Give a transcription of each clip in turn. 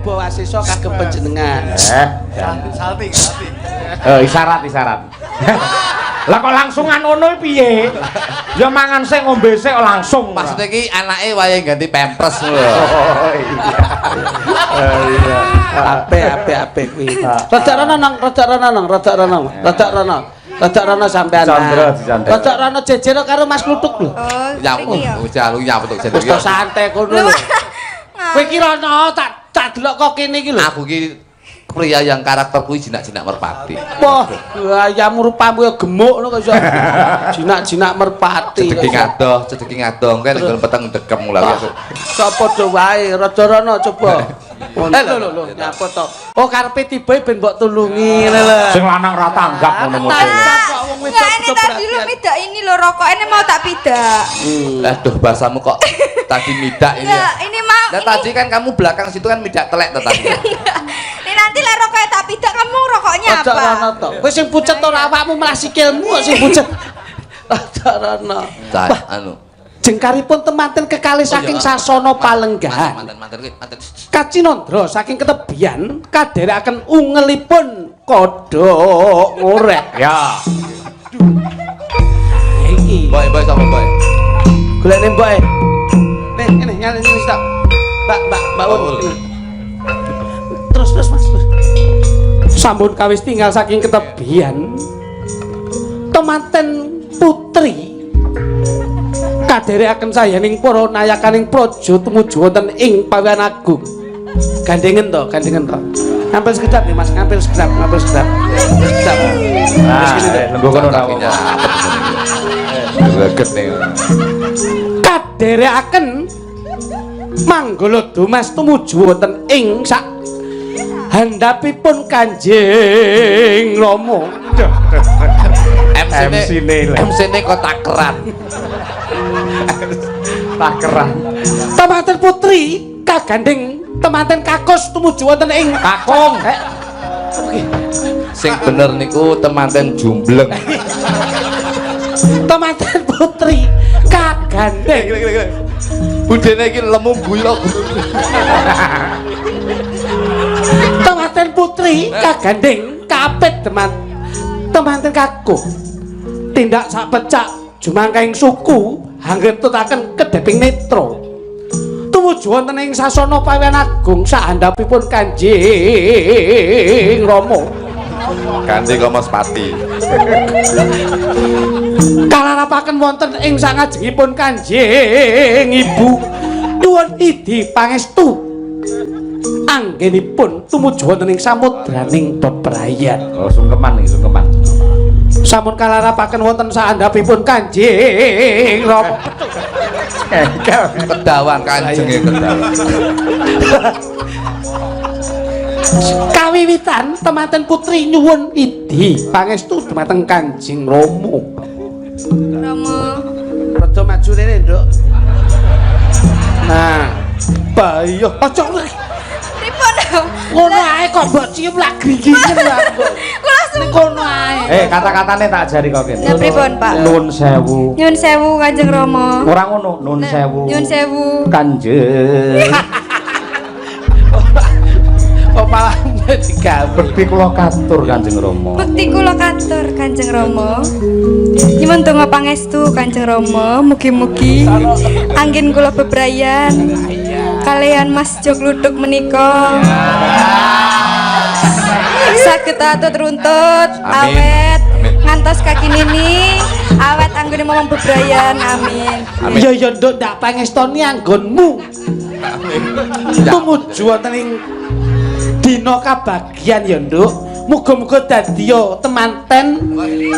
coba wasesa kagem panjenengan. Salting. Isyarat. Lah kok langsungan ngono piye? Ya mangan sik ngombe sik langsung. Maksudnya iki anake wayahe ganti pampers lho. Iya. Apik kuwi. Rada rono sampean. Rada rono jejer karo Mas Kluthuk lho. Ya lu nyapuk jeneng. Wis santai kono lho. Kowe iki rono tak delok kok kene iki lho. Aku iki pria yang karakter kuwi jinak-jinak merpati. Wah, ayam rupamu ya gemuk ngono kok iso. Jinak-jinak merpati. Cedeki ngadoh kae nek peteng dekem lha. Sok padha wae, rada rono coba. Lho, nyapa to. Oh, karepe tibae ben mbok tulungi ngene lho. Sing lanang ra tanggap ngono model. Wong wedok. Enggak, ini tadi lu midak ini lho rokok ini mau tak pidak. Aduh bahasamu kok tadi midak ini. Enggak, ini mau. Nah tadi kan kamu belakang situ kan midak telek tadi. Ini nanti lah rokoknya tak pidak kamu rokoknya apa? Rada rono to. Kowe sing pucet ora awakmu malah sikilmu kok sing pucet. Rada rono. Anu. Jengkaripun temanten kekalih saking Sasana Palenggahan. Manten. Kacinandra saking ketebian kadherekaken ungelipun kodhok ngorek. Ya. Iki. Boy sama boy. Golekne mbok. Nih, ngene nyali stop. Mbak Ul. Terus Mas. Sampun kawis tinggal saking ketebian. Temanten putri kadherekaken sayaning para nayakaning praja tumuju wonten ing Pawian Agung. Gandengen to. Ngampil sekedap nih Mas, ngampil sekedap. Lenggo kono ra. Greget nih. Kadherekaken manggala dumas tumuju wonten ing sak handapipun Kanjeng Rama. MC-ne kok takeran. Temanten putri kagandeng temanten kakos tumuju wonten ing kakung. Sing bener niku temanten jumbleng. Temanten putri kagandeng. Budene iki lemu buyok. Temanten putri kagandeng kapit temanten kakung. Tindak sak pecak jumangkaing suku anggetutaken kedheping netra. Tumuju wonten ing Sasana Pawian Agung saandhapipun Kanjeng Rama. Kanjeng Ramaspati. Kalarapaken wonten ing sangajengipun Kanjeng Ibu nyuwun idi pangestu anggenipun tumuju wonten ing samudraning bebrayan. Oh, sungkeman. Sampun kalarapaken wonten saandhapipun Kanjeng Rama. Kedawan kanjenge kedawan. Kawiwitan temanten putri nyuwun idi pangestu dumateng Kanjeng Rama. Rada maju rene, Nduk. Nah, bayo aja ngono ae kok mbok cium lak gringingen lho. Kula Ngono ae. Kata-katane tak ajari kok kene. Nah, pripun, Pak? Nuwun sewu. Nyun sewu Kanjeng Rama. Ora ngono, nuwun sewu. Nyun sewu. Kanjeng. Kok malah digawe. Bekti kula katur Kanjeng Rama. Bekti kula katur Kanjeng Rama. Nyuwun donga pangestu Kanjeng Rama, mugi-mugi anggen kula bebrayan kalian Mas Jok Luduk menika. Saged atut runtut, awet, ngantos kaki nini, awet anggone momong bebrayan, amin. Ya Nduk ndak pangestoni anggonmu. Tumuju wonten ing dina kabagyan ya Nduk. Muga-muga dadi temanten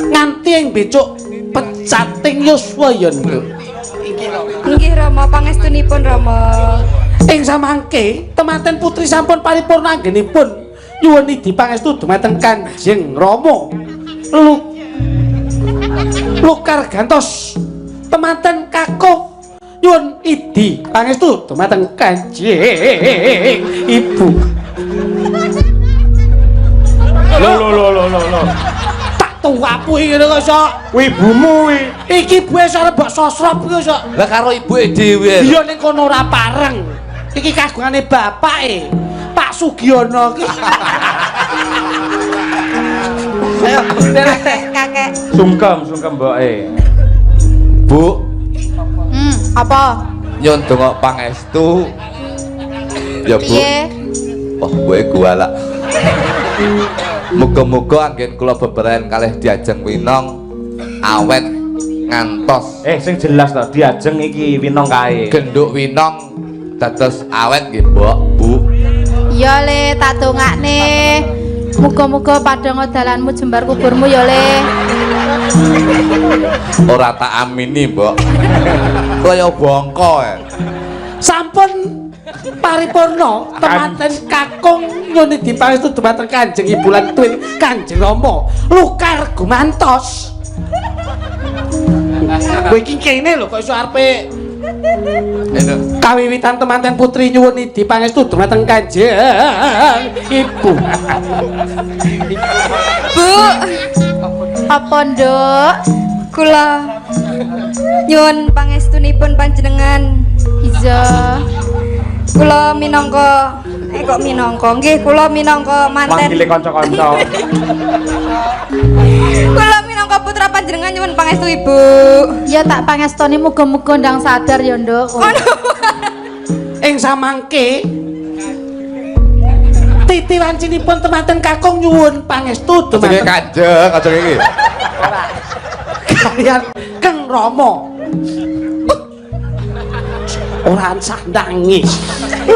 nganti ing becuk pecating yuswa ya Nduk. Nggih Rama, pangestunipun Rama. Ing samangke temanten putri sampun paripurna anggenipun nyuwun idi pangestu dumateng Kanjeng Rama. Lukar gantos temanten kakung nyuwun idi pangestu dumateng Kanjeng Ibu. Lho. Tak tuwapu iki ngene kok sok. Kuwi ibumu kuwi. Iki ibuke sok mbok sosrop iki sok. Lah karo ibuke dhewe. Iya ning kono ora pareng. Iki kagungane bapake. Pak Pak Sugiono ki. Ayo, Kakek. Sungkem mboke. Bu, Apa? nyun donga pangestu. Ya Bu. Piye? Wah, kowe gualak. Muga-muga anggen kula beberen kalih Diajeng Winong awet ngantos Sing jelas to, Diajeng iki Winong kae. genduk Winong dados awet nggih, Mbok, Bu. Ya Le, tak dongakne. Muga-muga padha dalanmu jembar kuburmu ya Le. Ora tak amini, Mbok. Kaya bongko ya. sampun paripurna temanten kakung nyuwun dipangestu dumateng Kanjeng Ibu lan tuwin Kanjeng Rama Lukar gumantos. Kowe iki kene lho kok iso arepe kawiwitan temanten putri nyuwun dipangestu dumateng Kanjeng Ibu. Bu, Apa, Nduk? kula nyuwun pangestunipun panjenengan. Iya. Kula minangka kok minangka nggih kula minangka manten. Manggile kanca-kanca. Kula minangka putra panjenengan nyuwun pangestu Ibu. Ya tak pangestoni muga-muga ndang sadar ya, Nduk. Ing samangke titi wancinipun temanten kakung nyuwun pangestu Jenenge dumateng Kanjeng, aja iki. kalian Kang Rama. Ora ansah nangis.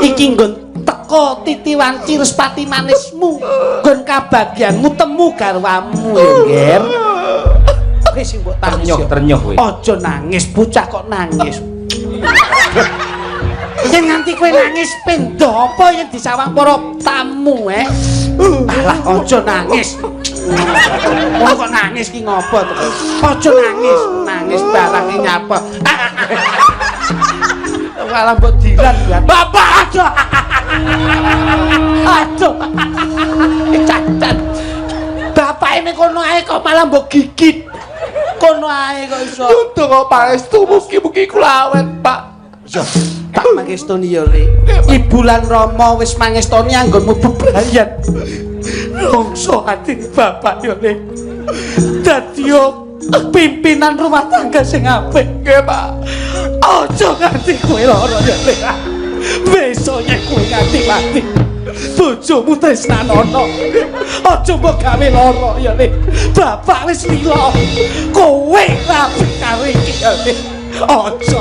Iki nggon teko titi wanci respati manismu, nggon kabagyanmu temu garwamu ya, Nger. Wis mbok tangis. Ternyuh kowe. Aja nangis, bocah kok nangis. Yen nganti kowe nangis pendo apa yen disawang para tamu Alah aja nangis. Wong kok nangis ki ngopo to? Aja nangis, nangis barang iki nyapa. Malah mbok dilan buat bapak aja. Aduh. Cacat. Bapak ini kono ae kok malah mbok gigit. Kono ae kok iso. Donga pangestu mugi-mugi kula awet, Pak. Tak mangestoni ya, Le. Ibu lan Rama wis mangestoni anggonmu bebrayan. Rongso ati bapak ya, Le. Dadi pimpinan rumah tangga sing apik, nggih, Pak. Aja nganti kowe lara ya, Le. Besok yen kowe nganti mati. Bojomu tresnanono. Aja mbok gawe lara ya, Le. Bapak wis lila. Kowe rapi karo iki ya, Le. Aja,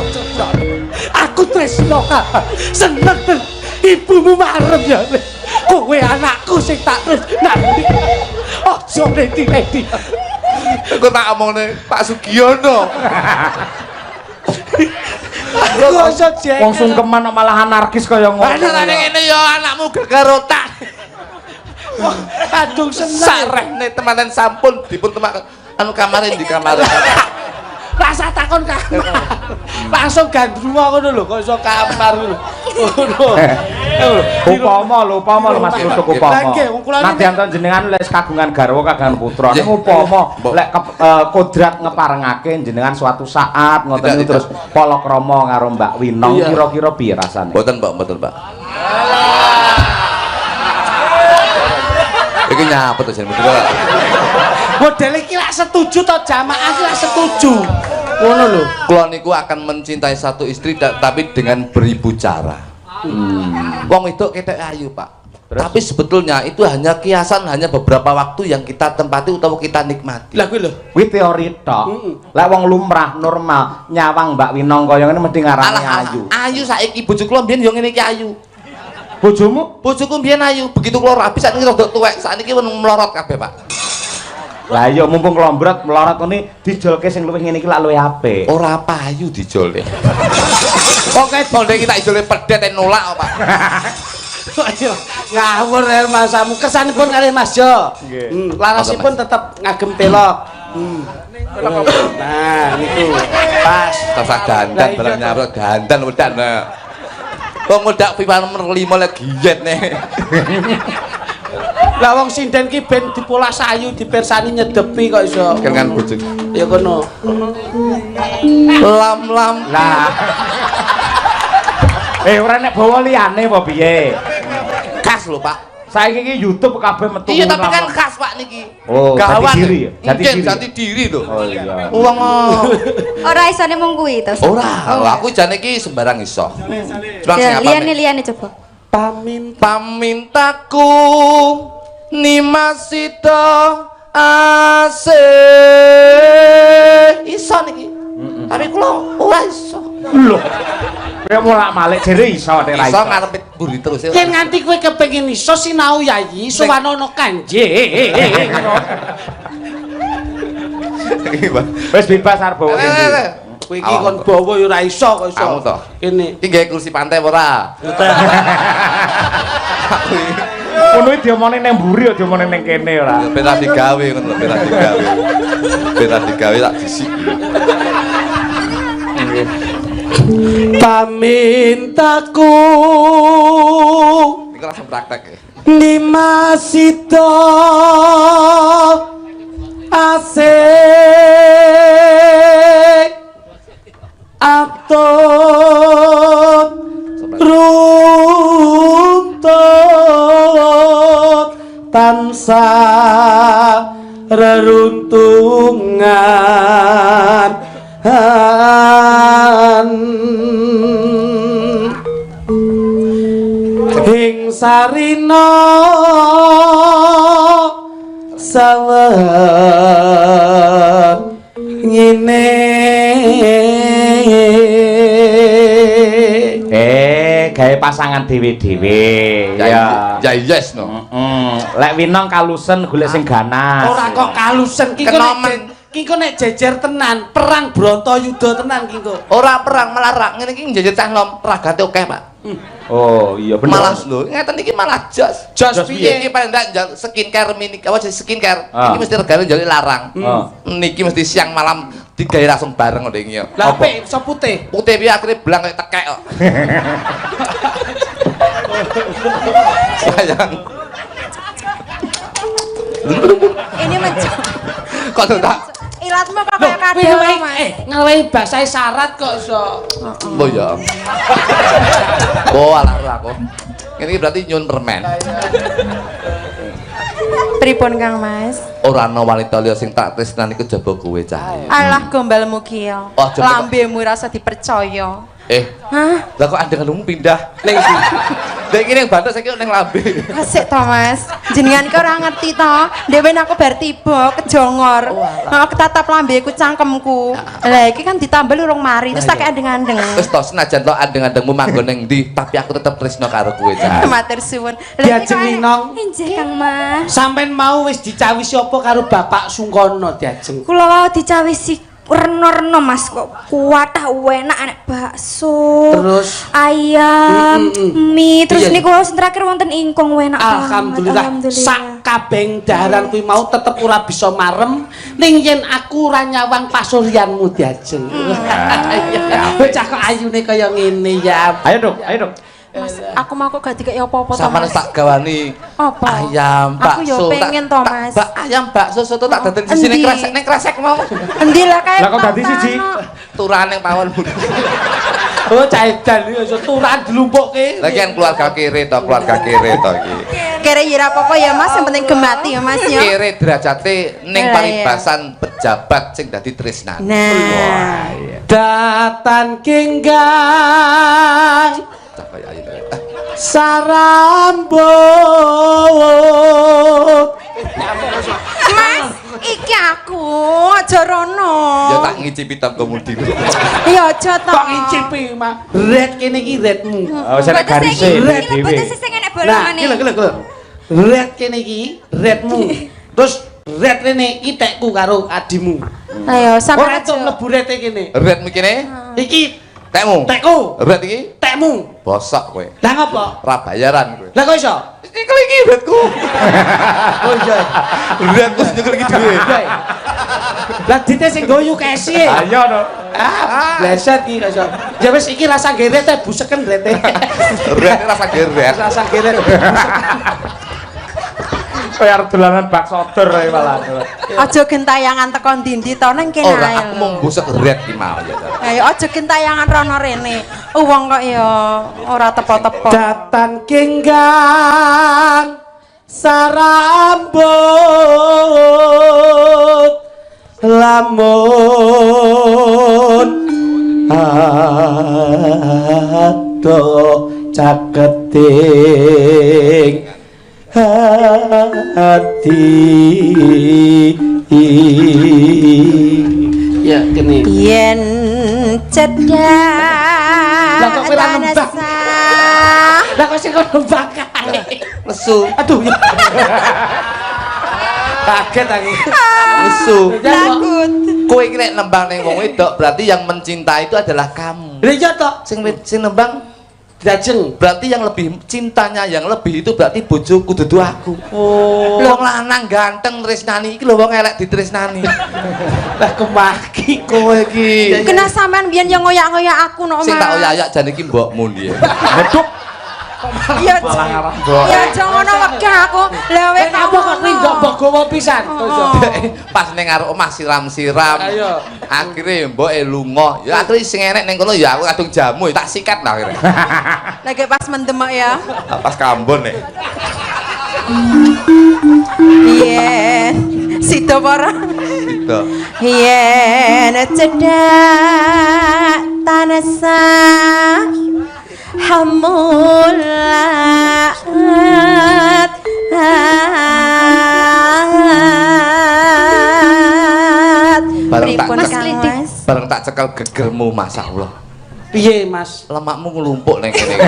aku tresno seneng ibumu marem ya kowe anakku sing tak tresnani aja leti-leti Aku tak omongne Pak Sugiono. kok iso jek Wong sungkeman kok malah anarkis kaya ngono. Anane ngene ya anakmu gegar otak. aduh seneng Sarehne temenan sampun dipun temak anu kamarin di kamar. rasa takon kamar langsung gandrunga ngono lho kok iso kamar lho Upama lho Mas Lutuk upama. Nggih, wong kula Nadyan to jenengan lek kagungan garwa kagungan putra. Ning upama lek kodrat ngeparengake jenengan suatu saat ngoten niku terus palakrama karo Mbak Winong kira-kira piye rasane? Mboten, Mbak, mboten, Mbak. Iki nyapa to jeneng Mbak? model iki lak setuju to jamaah lak setuju ngono lho Kula niku akan mencintai satu istri tapi dengan beribu cara. Wong wedok ketek ayu, Pak. Tapi sebetulnya itu hanya kiasan, hanya beberapa waktu yang kita tempati utawa kita nikmati. lah kuwi lho Kuwi teori tok. Lek wong lumrah normal nyawang Mbak Winong kaya ngene mesti ngarani ayu. Ayu saiki bojo kula mbiyen yo ngene iki ayu. Bojomu? Bojoku mbiyen ayu, begitu kula rapi sakniki rada tuwek, sakniki melorot kabeh, Pak. Lah iya mumpung kelombrot melorot ngene dijolke sing luwih ngene iki lak luwih apik. Ora payu dijole. Pokoke bonde iki tak ijole pedet nolak kok, Pak. ngawur ya masamu kesanipun kalih Mas Jo larasipun tetep ngagem telok nah niku pas Tasa dandan barang nyawur dandan wedak nah. Wong wedak pipan nomor 5 lagi giet nih. lah wong sinden ki ben dipolas ayu dipersani nyedepi kok iso Kan bojo. ya kono Lam-lam. Lah. Ora nek bawa liyane apa piye? khas lho, Pak. Saiki iki YouTube kabeh metu. Iya, tapi kan khas, Pak niki. Oh, Gawan. jati diri ya? Jati diri lho. Oh iya. Wong Ora isane mung kuwi to. ora, aku jane iki sembarang iso. Cuma sing apa? Liyane coba. Pamintaku nimasito ase. Iso niki. Tapi kula ora iso. Lho. Kowe molak-malik jere iso nek ra iso. Iso ngarepe buri terus. Yen nganti kowe kepengin iso sinau yayi sowan kanje. Wis bebas arep bawa kene. Kowe iki kon bawa ya ora iso kok iso. Kamu to. Kene. Iki gawe kursi pantai ora? Ngono iki diomongne nang mburi ya diomongne nang kene ora. Ben ra digawe ngono lho, ben ra digawe. Ben ra digawe tak disik. Pamintaku Iki langsung praktek ya. nimasito asik atut runtut tansah reruntungan ing sarina sawen ngene gawe pasangan dhewe-dhewe ya. Ya yes no. Lek winong kalusen golek sing ganas. ora kok kalusen ki Kenomen. kok nek jejer tenan perang Brontoyuda tenan ki kok Ora perang malah rak ngene iki njajah cah nom ragate akeh, Pak. Oh iya bener. Malah lho, ngeten iki malah jos. Jos piye? piye? Iki paling ndak skincare mini apa skincare. Ah. Iki mesti regane njali larang. Ah. Niki mesti siang malam digawe langsung bareng ngene iki. lha apik iso putih Putih piye akhire blang kayak tekek kok. Sayang. Ini mencok. Kok tak Ilatmu kok kaya Kowe kadal, ngelewahi- Mas. ngelewahi bahasa isyarat kok iso oh ya. Oh alah aku. Ini berarti nyun permen. Pripun Kang Mas? Ora ana wanita liya sing tak tresnani kejaba kowe cah. Alah gombalmu ki ya. Oh, coba. Lambemu rasa dipercaya. Hah? Lah kok andenganmu pindah ning iki. Lah iki ning Banten saiki ning lambe. Asik to Mas. Jenengan iki ora ngerti to. Dhewe aku bar tiba kejongor. Heeh, ketatap lambeku cangkemku. Lah iki kan ditambel urung mari terus tak andeng-andeng. Wis to senajan to andeng-andengmu manggon ning ndi, tapi aku tetep tresno karo kowe cah. Matur suwun. Diajeng Ninong Injih Kang Mas. sampean mau wis dicawisi apa karo Bapak Sungkono diajeng Kula wau dicawisi reno-reno Mas kok kuat enak enak bakso. Terus? Ayam, mie, terus Iya. niku wau terakhir wonten ingkung enak banget. Alhamdulillah sak kabeng daharan kuwi mau tetep ora bisa marem ning yen aku ora nyawang pasuryanmu diajeng. Bocah kok ayune kaya ngene ya. Ayo dok. Mas, aku mau kok gak dikek apa-apa to Sampeyan Mas. tak gawani Apa? ayam Aku bakso. yo pengen to Mas. Ayam bakso soto tak daden sisi ning Endi? kresek mau. Endi lah kae. Lah kok dadi siji? Turane pawon. Oh cah edan iki iso turan dilumpukke. Lagi kan keluarga kiri to iki. Kere ya apa-apa ya Mas, yang penting gemati ya Mas ya. Kiri derajate ning Lah, paribasan pejabat sing dadi tresnan. Nah. Datan kenggang Kaya ayo. sarambut Mas, iki aku aja rono. Ya tak ngicipi tangga mudi. Ya aja to. kok ngicipi mah red kene iki redmu. Oh wis enek garise dhewe. Betul sing enek Nah, bolongane. gila. Red kene iki redmu. Terus red rene iki tekku karo adimu. Ayo sampe Ora cuk mlebu rete kene. Red mikine Iki tekmu. tekku, Red iki tekmu. bosok kowe. Lah ngopo? Ra bayaran kowe. Lah kok iso? Nyekel iki redku. Oh iya. Redku nyekel iki dhewe. Lah dite sing goyu kesi. Ayo dok. Bleset iki iso. Ya wis iki rasa geret teh buseken rete. Red rasa geret. Rasa geret. Kaya arep dolanan bakso dor ae malah. aja gentayangan teko ndi-ndi to nang kene Ora ae. aku mau busek red ki mau ya. Ayo aja gentayangan rono rene. Wong kok ya ora tepo-tepo. Datan kenggang sarambut lamun ado caketing hati ya kene yen cedak lah kok ora nembak lah kok sing nembak Lesu. aduh ya. Kaget aku Lesu. takut Kowe iki nek nembang ning wong wedok berarti yang mencinta itu adalah kamu. lha iya toh Sing nembang dajeng berarti yang lebih cintanya yang lebih itu berarti bojoku dudu aku. oh Wong lanang ganteng tresnani iki lho wong elek ditresnani. lah kemaki Kowe iki kena sampean biyen yang ngoyak-ngoyak aku no sing tak Mas oyak-oyak jane iki mbokmu ndi. Beduk ya malah ngarah mbok. ya jangan ngono wegah aku lha wek apa kok nindok mbok gowo pisan Pas ning karo omah siram-siram. Ayo. Akhire mboke lunga. Ya akhire sing enek ning kono ya aku kadung jamu tak sikat lah akhire. lagi pas mendemek ya Pas kambon nek. yen sida para Gitu. yen cedak tanasa hamulat Bareng tak Pripun, Mas Kang Klidik. Mas? Bareng tak cekel gegermu masyaallah. piye Mas Lemakmu nglumpuk ning kene.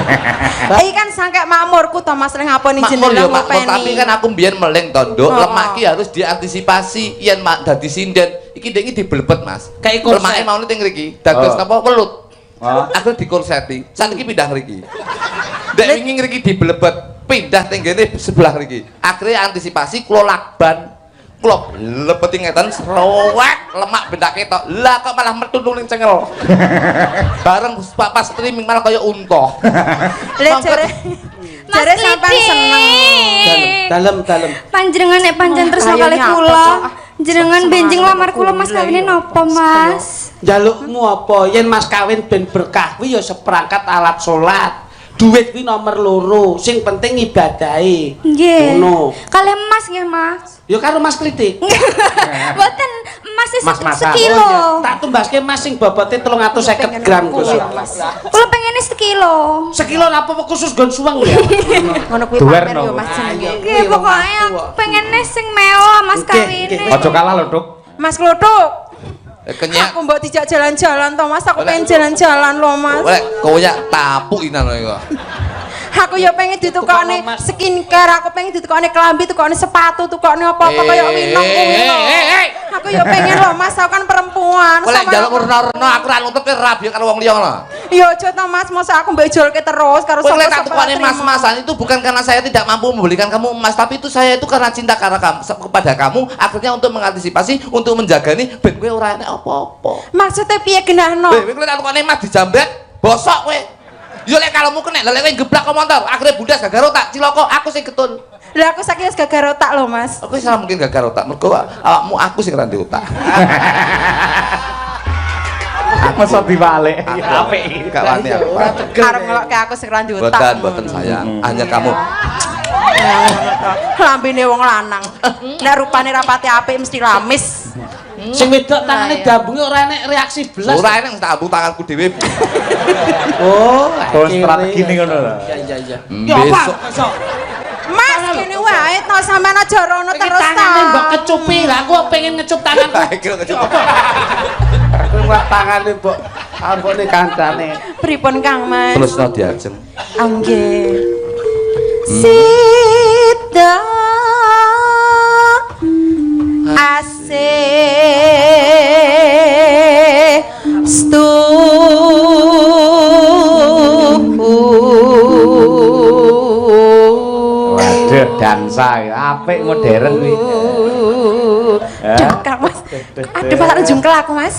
Iki kan sangkek makmurku to Mas lek ngaponi Makmur jenengan ya makmur tapi kan aku mbiyen meleng to, Nduk. Oh. Lemak ki harus diantisipasi yen mak dadi sinden. Iki ndek iki diblebet, Mas. Kayak korset. Lemake mau ning ngriki. Dados Oh. napa welut. Oh. Aku dikorseti. Saiki pindah ngriki. Ndek wingi ngriki diblebet, pindah teng ngene sebelah ngriki. Akhirnya antisipasi kula lakban. Kula lebeti ngeten serowek lemak bendak ketok. Lah kok malah metu ning cengel. Bareng pas streaming malah kaya unta. Lek jare jare sampean seneng. dalem Panjenengan nek pancen tresno Ayo kalih nyapa, kula. Cok. Jenengan benjing lamar kula Mas Lah, kawine iya. napa Mas? jalukmu apa yen Mas kawin ben berkah kuwi ya seperangkat alat salat duit kuwi nomor loro sing penting ibadahe Nggih. ngono Kalih Mas nggih Mas. ya karo Mas Klitik Mboten Mas Mas-masan. sekilo. Oh, iya. Tak tumbaske Mas sing bobote 350 gram Gus. Kula pengene sekilo. Sekilo apa khusus gon suweng ya. Ngono kuwi Duwer pamer no. yo Mas jenenge. Nggih pokoke aku pengene sing mewah Mas Nggih, kawine. nggih. Aja kalah lho, Duk. Mas Klothuk. Kenyek. Aku mbok dijak jalan-jalan to Mas, aku Oleh. pengen jalan-jalan loh Mas. Oleh koyak tapuk inan iku. Aku ya pengen ditukokne Tukokno, Mas. skincare, aku pengen ditukokne klambi, tukokne sepatu, tukokne apa-apa kaya winong kuwi lho. Aku ya pengen lho Mas, aku kan perempuan. Oleh Sama- njaluk rena-rena aku ra nutup rabi karo wong liya ngono. Ya aja to Mas, masa aku mbejolke terus karo Kowe sapa lek tak tukane mas-masan itu bukan karena saya tidak mampu membelikan kamu emas, tapi itu saya itu karena cinta karena kamu kepada kamu, akhirnya untuk mengantisipasi, untuk menjaga nih ben kowe ora enek apa-apa. Maksudnya piye genahno? Kowe tak tukane emas dijambret, bosok kowe. Yo lek kalemu kena, lek kowe geblak ke motor, akhirnya bundas gagal otak, ciloko, aku sing ketun. Lah aku saiki wis gagal otak lho Mas. Aku salah mungkin gagal otak, mergo awakmu aku sing ra ndek otak. Masa dibalik. Apik. Gak wani aku. Ora tegel. Arep ngelokke aku sing randu otak. Boten, boten sayang. Hanya kamu. Lambene wong lanang. Nek rupane rapati apik mesti lamis. Sing wedok tangane dambunge ora enek reaksi belas. Ora enek tak ambu tanganku dhewe. Oh, Oh, strategi ning ngono lho. Iya. Besok Mas kene wae to sampean aja rono terus ta. Tangane mbok kecupi, lah aku pengen ngecup tanganku. kira kecukup. Aku mbok tangane mbok ambone kancane. Pripun Kang Mas? Terus no diajeng. Oh, nggih. Sida asih Waduh, dansa ya. Apik modern kuwi. Duh, Kang Mas. Aduh, malah jungkel aku, Mas.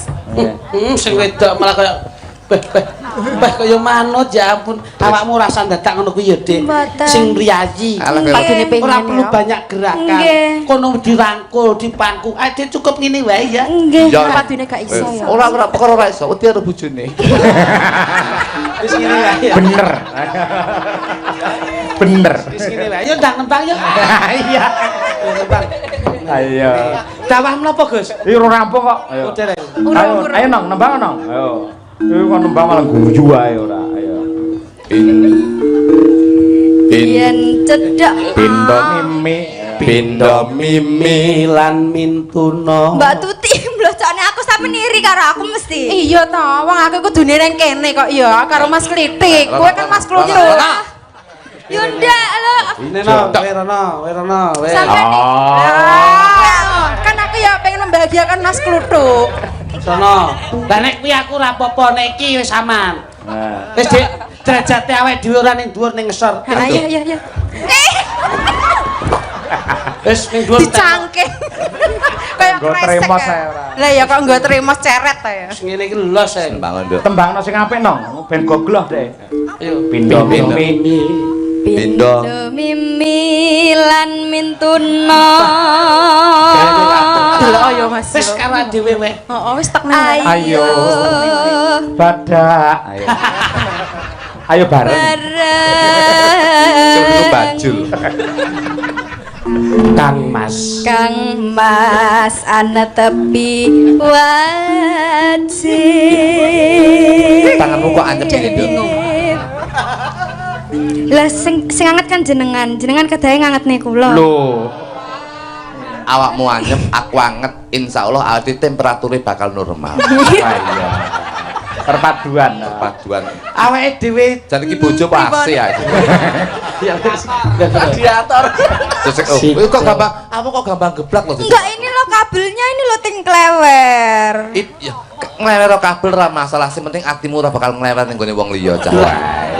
Sing wedok malah kaya kaya manut ya ampun. Awakmu rasa dadak ngono kuwi ya, Dik. Mboten. Sing mriyayi. Alah, Padune pengen Ora perlu ya. banyak gerakan. Nggih. Kono dirangkul, dipangku. Ade cukup ngene wae ya. Nggih. Padune gak iso ya. Ora perkara ora iso, wedi karo bojone. Wis ngene wae ya. Bener. Bener. Wis ngene wae. Ayo ndang nembang yo. Iya. Nembang. Ayo. Dawah menapa, Gus? Iki ora rampung kok. Ayo. Ayo nong nembang nong. Ayo. Iki kok nembang malah guyu ae ora. Ayo. Yen cedhak Pindo mimi lan mintuna. Mbak Tuti mblocone aku sampe niri karo aku mesti. Iya to, wong aku kudune nang kene kok ya karo Mas Klitik. Kowe kan Mas Klunyuk. Yo ndak lho. Ini no, Werono. Kan aku ya pengen membahagiakan Mas Kluthuk. Sono. Lah nek kuwi aku ora apa-apa, nek iki wis aman. Nah. Wis Dik, derajate awake dhewe ora ning dhuwur ning ngesor. Iya. Wis ning dhuwur. Dicangking. Kayak Nggo kresek. tremos ae ora. Lah ya kok nggo tremos ceret ta ya. Wis ngene iki los ae. Bangun Nduk. Tembangno sing apik nong, ben gogloh deh. Ayo. Pindo Pindo. mimi. Pindo. Mimi lan mintuna. Delok ya Mas. Wis karo dhewe wae. Heeh, wis tek nang. Ayo. Badak. Ayo. Ayo bareng. Culu bajul. Kang Mas ana tepi wajib. Tanganmu kok anyep Jadi ini, Nduk? bingung. Lah sing anget kan jenengan kedahe ngangetne kula. Loh. Awakmu anyep, aku anget. Insyaallah awake temperaturnya bakal normal. Iya. Perpaduan. Paduan. awake dhewe Jan iki bojo pasti ya. ya wis. Radiator. Terus kok gampang, kamu kok gampang geblak loh. Enggak, ini lo kabelnya ini lo ting klewer. Nglewer kabel ra masalah, sing penting atimu ora bakal nglewer ning gone wong liya, Cak.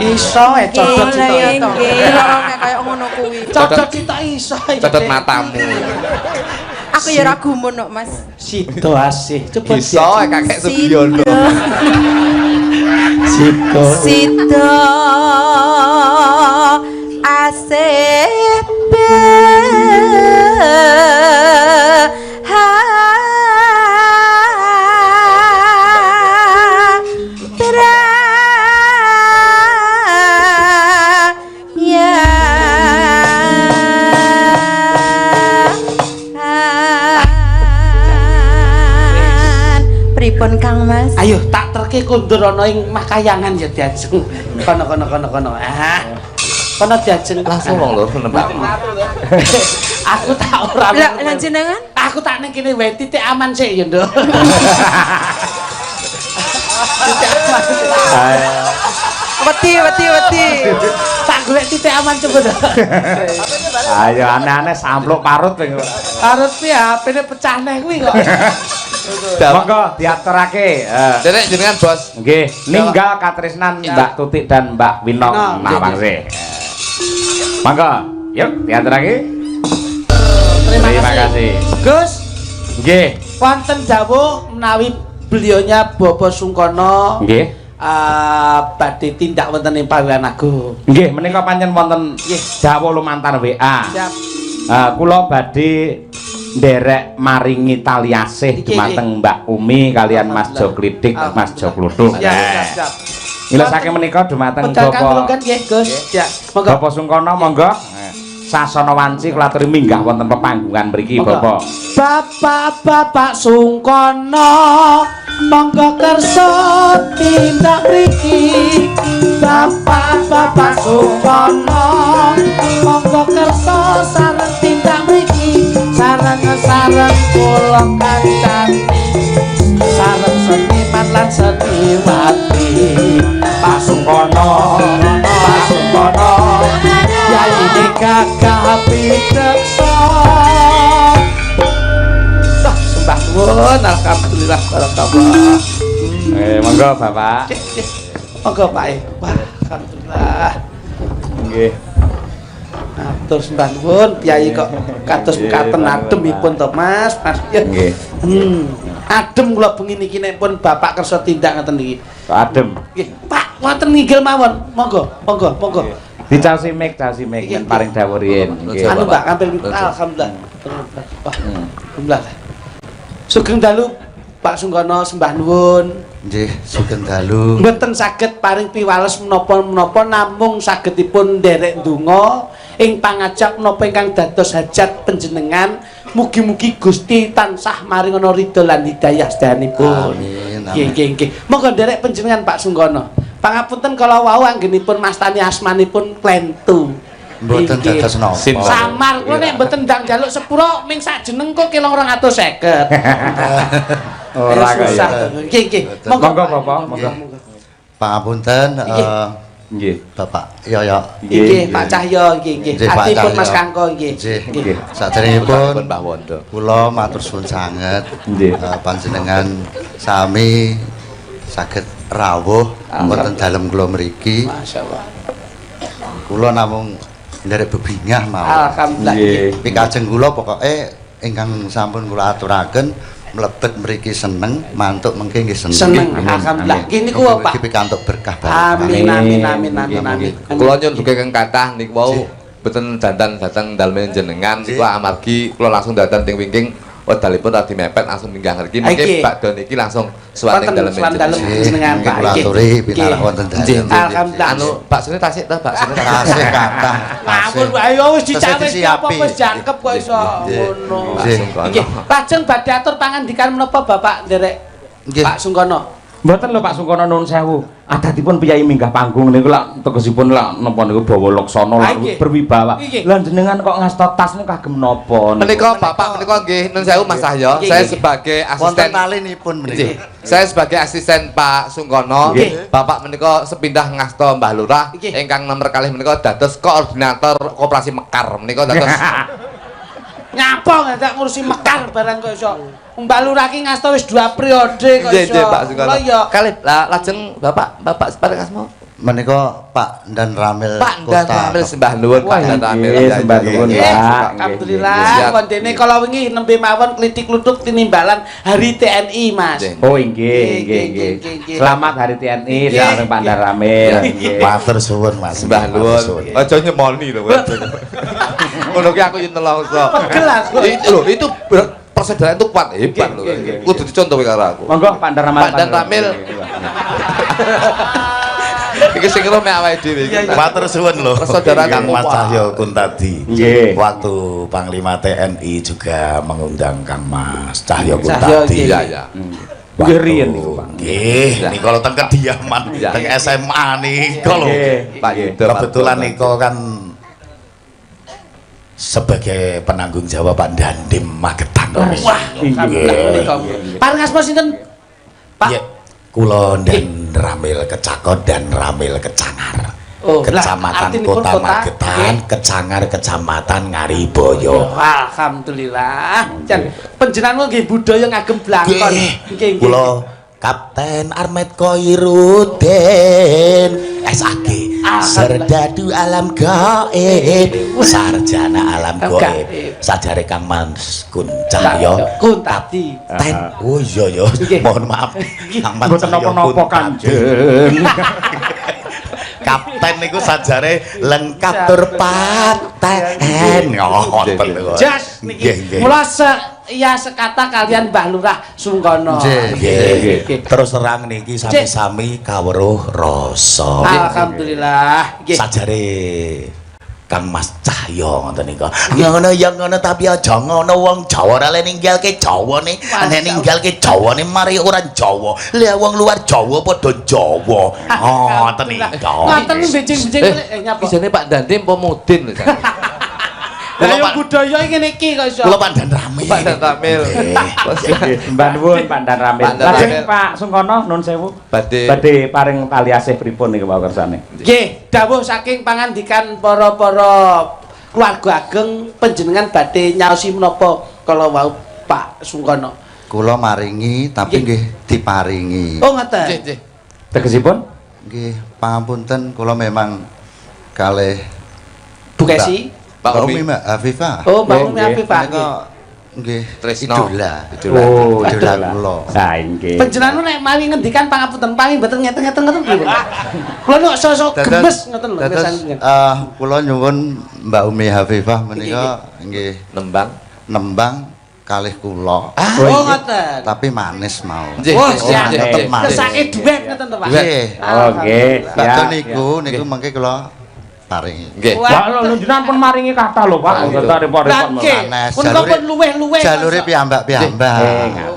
Iso cocok Lah ya cita. to. Lorone kaya ngono kuwi. Cocok cita iso. Cocok matamu. Aku ya ora gumun kok Mas. Sido asih. Coba Iso kakek Sugiono. Sida asep pripun Kang Mas? Ayo tak terke kundur ana ing makayangan ya diajeng. Kono. Ah. Kono diajeng. Langsung wong lho nembak. Aku tak ora. Lah jenengan? Aku tak ning kene wae titik aman sik ya, Nduk. Wedi. Tak golek titik aman coba, Nduk. Ayo aneh-aneh sampluk parut ping ora. Harus piye HP-ne pecah neh kuwi kok. Monggo diaturake. Derek jenengan bos. Nggih, ninggal katresnan Mbak Tutik dan Mbak Winong Nawangse. Monggo, yuk diaturake. Terima kasih. Gus, Nggih. wonten dawuh menawi beliaunya Bobo Sungkono Nggih. badhe tindak wonten ing Pawian Agung. Nggih, menika pancen wonten dawuh lumantar WA. Siap. Kula badhe nderek maringi tali asih dumateng Mbak Umi kalian Mas Jo Klitik, Mas Jo Kluthuk. Siap. Mila saking menika dumateng Pedang Bapak kanggo nggih, Gus. Ya, monggo. Bapak Sungkono monggo. Sasana wanci kula aturi minggah wonten pepanggungan mriki Bapak. Bapak Sungkono monggo kersa tindak mriki. Bapak Sungkono monggo kersa sareng tindak mriki. Sareng kula kancan. Sareng seniman lan seniwati. Pak Sungkono ya ini gagah pideksa. Sembah nuwun, alhamdulillah barakallah. Monggo Bapak. Monggo Pak. Wah, alhamdulillah. Nggih. Atur sembah nuwun piyai kok kados mekaten ademipun to Mas. Nggih. Adem kula bengi niki nek pun Bapak kersa tindak ngoten niki. Adem. Nggih, Pak, wonten nginggil mawon. Monggo. Dicaosi mic paring dawuh riyin. Nggih. Anu Mbak, alhamdulillah. Wah, alhamdulillah. Sugeng dalu Pak Sungkono sembah nuwun. Nggih, sugeng dalu. Mboten saged paring piwales menapa-menapa namung sagedipun nderek ndonga ing pangajap menapa ingkang dados hajat panjenengan. Mugi-mugi Gusti tansah maringana ridho lan hidayah sedayanipun. Amin. Nggih. Monggo nderek panjenengan Pak Sungkono. Pangapunten kala wau anggenipun mastani asmanipun Klentu. Mboten dados napa. Samar kula nek mboten ndang njaluk sepuro ming sajeneng kok kilo 250. Ora susah. Nggih. Monggo Bapak, monggo. Pangapunten Nggih. Bapak Yoyo. Nggih, Pak Cahyo nggih. Atipun Mas Kangko nggih. Nggih. Saderengipun Mbah Wondo. kula matur suwun sanget Nggih. panjenengan sami saged rawuh wonten dalem kula mriki. Masyaallah. Kula namung nderek bebingah mawon. Alhamdulillah. Nggih. Pikajeng kula pokoke ingkang sampun kula aturaken mlebet mriki seneng, mantuk mengke nggih seneng. Seneng. Amin. Alhamdulillah. Amin. Kene ku Pak. Iki pikantuk berkah bareng. Amin. Kula nyuwun sugeng kathah niku wau boten dandan dateng dalem jenengan niku amargi kula langsung dandan teng wingking wedalipun tadi mepet langsung minggah ngriki mengke bakdo niki langsung suwating dalem jenengan Pak. Kula aturi pinarah wonten dalem. Alhamdulillah. Anu baksone tasik ta baksone Tasih kathah. Ngapun ayo wis dicawe apa disiapi. wis jangkep kok iso ngono. Nggih. Nggih, lajeng badhe atur pangandikan menapa Bapak nderek Nggih. Pak Sungkono. Mboten lho Pak Sungkono nuwun sewu. Adatipun piyai minggah panggung niku lak tegesipun lak napa niku bawa laksana lak berwibawa. Lah jenengan kok ngasta tas niku kagem napa niku? menika Bapak menika nggih nun sewu Mas Cahyo saya sebagai Wonten asisten talinipun Nggih. mriki. Saya sebagai asisten Pak Sungkono, Nggih. Bapak menika sepindah ngasta Mbah Lurah Nggih. ingkang nomor kalih menika dados koordinator koperasi Mekar menika dados Nyapa ndak ngurusi Mekar barang kok iso. Mbak Lurah ki ngasta wis 2 periode kok Nggih, iso. nggih, Pak Sungkono. Kula ya Kalih lajeng Bapak separeng asma. Menika Pak Dan Ramil Pak Dan Kota. Ramil sembah nuwun Pak Dan Ramil. Nggih, sembah nuwun, Nggih, Pak. alhamdulillah. Siap. Kontene kala wingi nembe mawon klitik lutuk tinimbalan Hari TNI, Mas. Nggih. Oh nggih, nggih. Nggih. Selamat Hari TNI Nggih. sareng Pak Dar Ramil. Nggih. Matur suwun Mas. Sembah Matur suwun. nuwun. Aja nyemoni lho. Ngono ki aku yo nelongso. Pegel aku. Itu lho, itu persaudaraan itu kuat hebat lho. Kudu dicontohi karo aku. Monggo Pak Dar Ramil. Pak Dan Ramil. Iki sing rome awake dhewe iki. Matur suwun lho. Persaudaraan Kang kamu, Mas Pak. Cahyo Kuntadi. Nggih. Waktu Panglima TNI juga mengundang Kang Mas Cahyo Cahyo, Kuntadi. Iya, iya. Nggih riyen niku, Pak. Nggih, nika lho teng kediaman, Iya. teng SMA nika lho. Nggih. Pak Yudo. Kebetulan nika kan sebagai penanggung jawab Pak Dandim Magetan. Wah, alhamdulillah. Paring asma sinten? Pak. Iya, kula dan Ramil Kecakot dan Ramil Kecangar. Oh, lah, Kecamatan artinipun Kota kota, Magetan, nggih. Kecangar Kecamatan Ngariboyo. Alhamdulillah. Jan panjenengan nggih budaya ngagem blangkon. Nggih, kula Kapten Armet Koirudin SAG Serdadu Alam Gaib Sarjana Alam Gaib sajare Kang Mas Kun Cahyo Kuntadi. Ten oh iya ya mohon maaf Kang Mas Mboten Cahyo napa-napa Kuntadi. Kanjeng. Kapten niku sajare lengkap tur paten oh wonten niku. Jas Nggih, niki. nggih. Mula ya sekata kalian Mbah Lurah Sungkono. Nggih. Terus terang niki sami-sami kawruh rasa. Alhamdulillah. Nggih. Sajare Kang Mas Cahyo ngoten nika. Ya ngono tapi aja ngono wong Jawa ora le ninggalke Jawane. Nek ninggalke Jawane mari ora Jawa. Lah wong luar Jawa padha Jawa. Oh, ngoten nika. Ngoten benjing-benjing nyapa. Isine Pak Dandim apa Mudin lho. Lah yo budaya ngene iki kok iso. Kula Pandan Ramil. Pak Dan Ramil. Mbah nuwun Pak Dar Ramil. Pak Dan Lajeng Ramil. Pak Sungkono nuwun sewu. Badhe Badhe paring tali asih pripun niku Pak kersane? Nggih, dawuh saking pangandikan para keluarga ageng panjenengan badhe nyaosi menapa kala wau Pak Sungkono. Kula maringi tapi nggih diparingi. Oh ngoten. nggih. Tegesipun? Nggih, pangapunten kula memang kalih Bu Kesi. Pak Umi Umi. Mbak Afifah. Oh, Mbak Oh, Umi nggih. Afifah. Menika nggih Tresno. idola. Oh, Idola idola. kula. Nah, nggih. Panjenengan nek mawi ngendikan pangapunten paling mboten ngeten-ngeten ngoten lho. Kula nek sosok gemes ngoten lho Dados kesanipun. kula nyuwun Mbak Umi Hafifah menika nggih Nembang. nembang kalih kula. Oh ngoten. Tapi manis mau. Nggih. Oh, Nggih. siap. Tetep manis. Kesake duet ngoten to, Pak. Nggih. Oh, nggih. Bakso Ya. niku mengke kula paringi. Nggih. Wah, lho jenengan pun maringi kata lho, Pak. Kata repot-repot. Nggih. Manes. Pun pun luweh-luweh. Jalure piyambak-piyambak.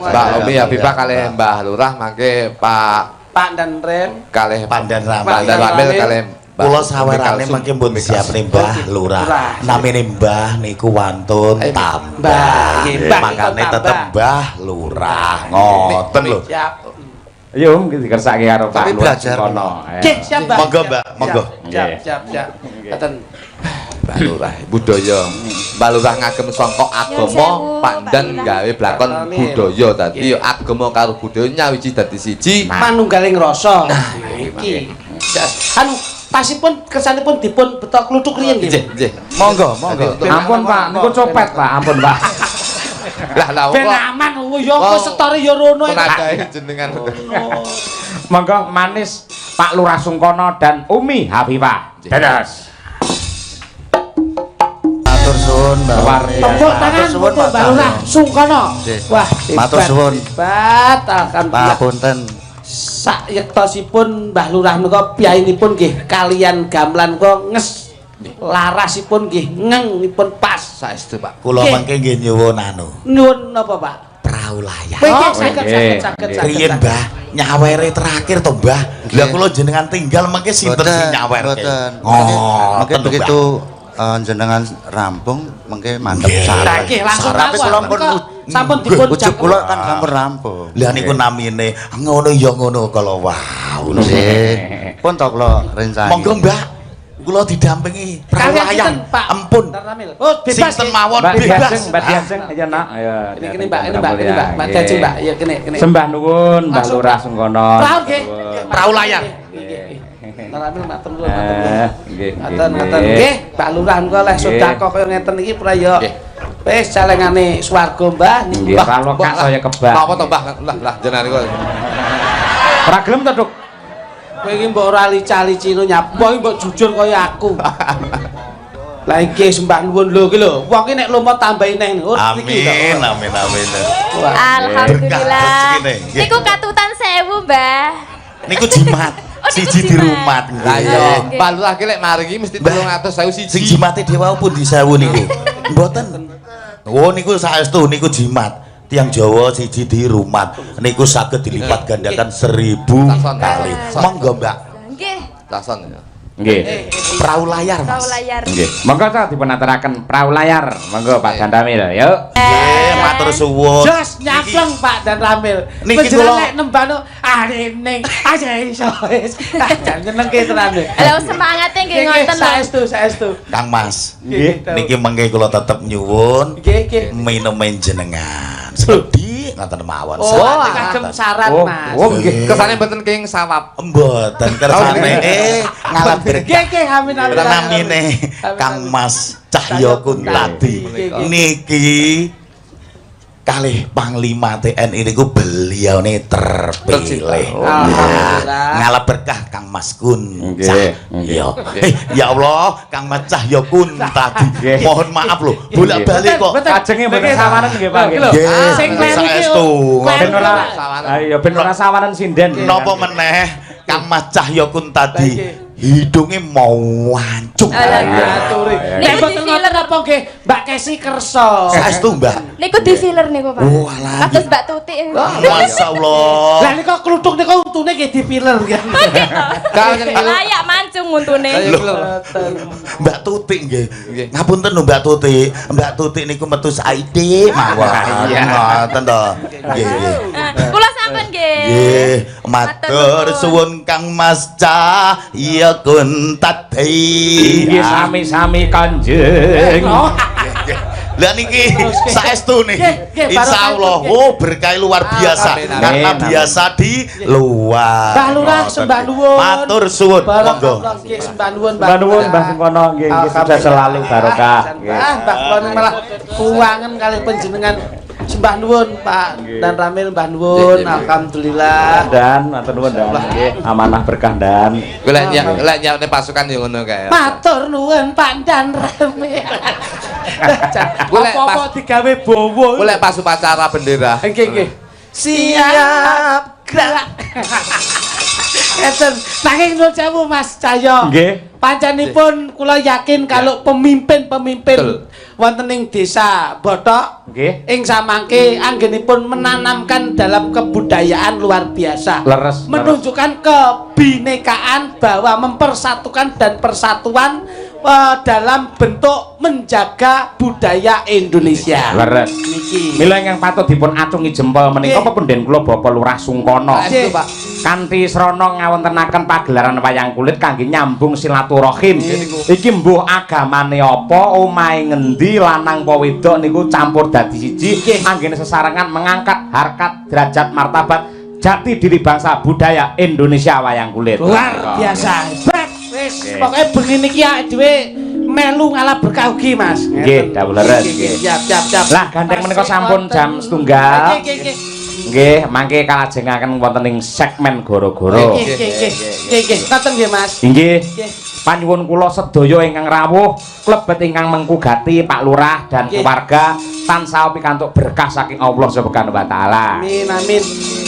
Mbak Umi Habibah kalih Mbah Lurah mangke Pak dan Rem. kalih Pandan Ramil. Pandan Ramil kalih Kula sawerane mengke pun siap Mbah Lurah. Namine Mbah niku wantun tambah. Mbah, nggih, Mbah Makane niku tetep tambah. Mbah Lurah. Ngoten lho. Siap. Yo, dikersake karo Pak Tapi Lurah belajar kono. Nggih, siap, Mbak. Monggo, Mbak, monggo. Siap. Ngoten. Mbah Lurah budaya. Mbah Lurah ngagem sangka agama pandan gawe blakon budaya dadi ya agama karo budaya nyawiji dadi siji. Manunggaling rasa. Iki. Anu tasipun kersanipun dipun betok kluthuk riyen nggih. Nggih. Monggo, monggo. Ampun, Pak. Niku copet, Pak. Ampun, Pak. Lah Ben aman ya kok setore ya rono. Penadahe jenengan. Monggo manis Pak Lurah Sungkono dan Umi Habibah. Dados. Matur suwun, Mbak. Luar Tepuk tangan untuk Mbak Lurah Sungkono. Nggih. Wah, Matur suwun. Hebat, alhamdulillah. Papunten. Sak yektosipun Mbah Lurah menika piyayinipun nggih kalian gamelan kok nges larasipun nggih ngengipun pas Saestu, Pak. Kula Nggih. mengke nggih nyuwun anu, nyuwun napa Pak? prau layar. Nggih, nggih, saged. Riyen Mbah, nyawere terakhir to Mbah. Lah kula jenengan tinggal mengke sinten sing nyawerke? Boten. Oh, Mungkin begitu jenengan rampung mengke mantep Nggih. sarap. Nggih, langsung Sarape rawuh. kula pun Sampun dipun Ujug kula kan sampun rampung. Lah niku namine ngono ya ngono kala wau. Nggih. Pun to kula rencana. Monggo Mbah, kula didampingi prau Kalian layar. sinten, Pak? Ampun. Ramil. Oh, bebas. Sinten mawon Mbak bebas. Diajeng, Mbak Diajeng aja nak. Ayo. Ini Mbak, Mbak Diajeng, Mbak. Ya kene. Sembah nuwun Mbah Langsung, Lurah Pak. Sungkono. Prau nggih. Prau layar. Ramil matur nuwun. Nggih. Ngoten. Nggih, Pak Lurah menika leh sedekah kaya ngeten iki praya. Wis calengane swarga, Mbah. Nggih, kalau kak saya kebak. Apa to, Mbah? Lah jenengan niku. Ora gelem to, Duk? Kowe iki mbok ora lica-licino nyapa iki mbok jujur kaya aku. Lah iki sembah nuwun lho iki lho. Wong iki nek lumut tambahi neh. Oh, iki lho. Amin, amin. Wah. Alhamdulillah. Berkah rezekine, nggih. Niku katutan 1000, Mbah. Niku jimat. Oh, niku Siji di jimat. rumah. Lah iya, Nggih. Pak Lurah ki lek maringi mesti 300.000 Sing siji. jimate dewa pun di 1000 niku. Mboten. Oh niku saestu niku jimat. Tiang Jawa siji di rumah. Niku saged dilipat gandakan 1000 kali. Monggo, Mbak. Nggih, Lason ya. Nggih. Prau layar, prau Mas. layar. Nggih. Monggo ta dipunaturaken prau layar. Monggo Pak Dandamil, yuk. Nggih, matur suwun. Jos nyampleng Pak dan Ramil. Niki Panjenengan kula- nek nembano arening aja iso wis. Jan nyenengke tenan lho. Halo semangate nggih ngoten lho. Saestu. Kang Mas. Nggih. Niki mengke kula tetep nyuwun Nggih. minumen jenengan. Sedhi ngaten mawon. Oh, Saran kagem ngaten. saran, Oh, Mas. oh nggih. Kesane mboten king sawap. Mboten kersane ngalap berkah. Nggih, amin. Namine Kang Mas Cahyo Kuntadi niki kalih Panglima TNI niku beliau nih terpilih. Alhamdulillah. Ngalap berkah Kang Mas Kun Nggih, Cahyo. Ya Allah, Kang Mas Cahyo Kuntadi. Nggih. Mohon maaf lho, bolak-balik kok. Ajenge mboten sawaran nggih, Pak. Nggih. Nggih, Sing kleru iki, saestu. Ben ora Sawaran. ayo ben ora sawaran sinden. Napa meneh Kang Mas Cahyo Kuntadi hidungnya mau wancung. Aturi. Iya, Nek iya. mboten ngoten apa nggih, Mbak Kesi kersa. Saestu, Mbak. Niku di filler niku, Pak. Oh, alah. Kados Mbak Tuti. Masya Allah. Lah nika kluthuk nika untune nggih dipiler kan. Layak mancung untune. Mbak Tuti nggih. Nggih. Ngapunten lho Mbak Tuti. Mbak Tuti niku metu saiki mawon. Ngoten to. Nggih, nggih. Kula sampun nggih. Nggih, matur suwun Kang Mas Cahyo Kuntadi. Nggih sami-sami Kanjeng. Lah niki saestu nih. Nggih, Insyaallah berkah luar biasa. Amin, amin. Karena Amin. biasa di luar. Mbah Lurah Ngoten. sembah nuwun. Matur suwun. Monggo. Barakallah nggih sembah nuwun Mbah nuwun Mbah Sungkono nggih sukses selalu barokah. Nggih. Mbah kula malah kuwangen kali panjenengan Sembah nuwun Pak Dan Ramil mbah nuwun. Alhamdulillah. Dan matur nuwun Dan. Nggih, amanah berkah Dan. Kowe lek nyiapne pasukan yo ngono kae. Matur nuwun Pak Dan Ramil. Golek Apa-apa digawe bowo. Golek pas upacara bendera. Nggih. Siap gerak. Enten nanging nuwun sewu Mas Cahyo. Nggih. Panjenipun kula yakin kalau pemimpin-pemimpin wonten ing desa Bothok Nggih. ing samangke anggenipun menanamkan dalam kebudayaan luar biasa. Leres. Menunjukkan kebinekaan bahwa mempersatukan dan persatuan dalam bentuk menjaga budaya Indonesia. Leres. Niki. Mila ingkang patut dipun acungi jempol menika pependhen kula Bapak Lurah Sungkono. Nggih, Pak. Kanthi srana ngawontenaken pagelaran wayang kulit kangge nyambung silaturahim. Iki mbuh agamane apa, omahe ngendi, lanang apa wedok niku campur dadi siji, anggene sesarengan mengangkat harkat derajat martabat jati diri bangsa budaya Indonesia wayang kulit. Luar biasa. Hebat. Wis pokoke bengi niki awake dhewe melu ngalah berkah ugi Mas. Nggih, dawuh leres nggih. Siap. Lah gandeng menika sampun jam 1:00. Nggih. Nggih, mangke kalajengaken wonten ing segmen goro-goro. Nggih. Ngoten nggih Mas. Inggih. Panyuwun kula sedaya ingkang rawuh, klebet ingkang mengkugati Pak Lurah dan keluarga tansah pikantuk berkah saking Allah Subhanahu wa taala. Amin.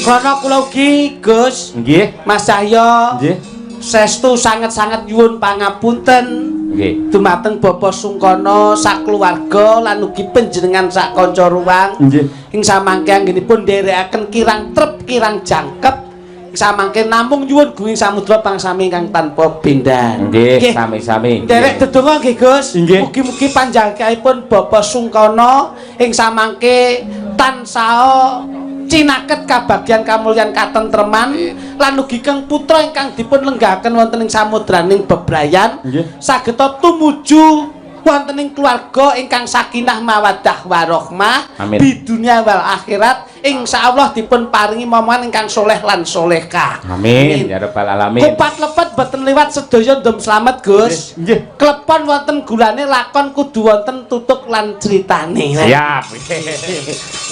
Krana kula ugi Gus. Nggih. Mas Cahyo. Nggih. Saestu sanget-sanget nyuwun pangapunten. Nggih. Dumateng Bapak Sungkono sak keluarga lan ugi panjenengan sak kanca ruang. Nggih. Ing samangke anggenipun nderekaken kirang trep kirang jangkep. Samangke namung nyuwun gunging samudra pangsami ingkang tanpa bendan. Nggih, sami-sami. Derek dedonga nggih Gus. Nggih. Mugi-mugi panjangkaipun Bapak Sungkono ing samangke tansah cinaket kabagyan kamulyan katentreman lan ugi kang putra ingkang dipun lenggahaken wonten ing samudraning bebrayan sageta tumuju wonten ing keluarga ingkang sakinah mawaddah warahmah bidunya wal akhirat insyaallah dipun paringi momongan ingkang soleh lan solehah. Amin ya rabbal alamin. Kupat lepet boten liwat sedaya ndom slamet Gus. Nggih. Klepon wonten gulane lakon kudu wonten tutuk lan critane. Siap.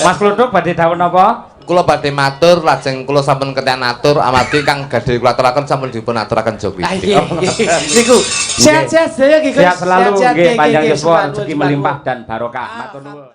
Mas Kluthuk badhe dawuh napa? Kula badhe matur lajeng kula sampun ketian atur amargi kang gadhe kula aturaken sampun dipun aturaken Jogi. Niku sehat-sehat sedaya nggih Gus. Sehat selalu nggih panjang yuswa rezeki melimpah dan barokah. Matur nuwun.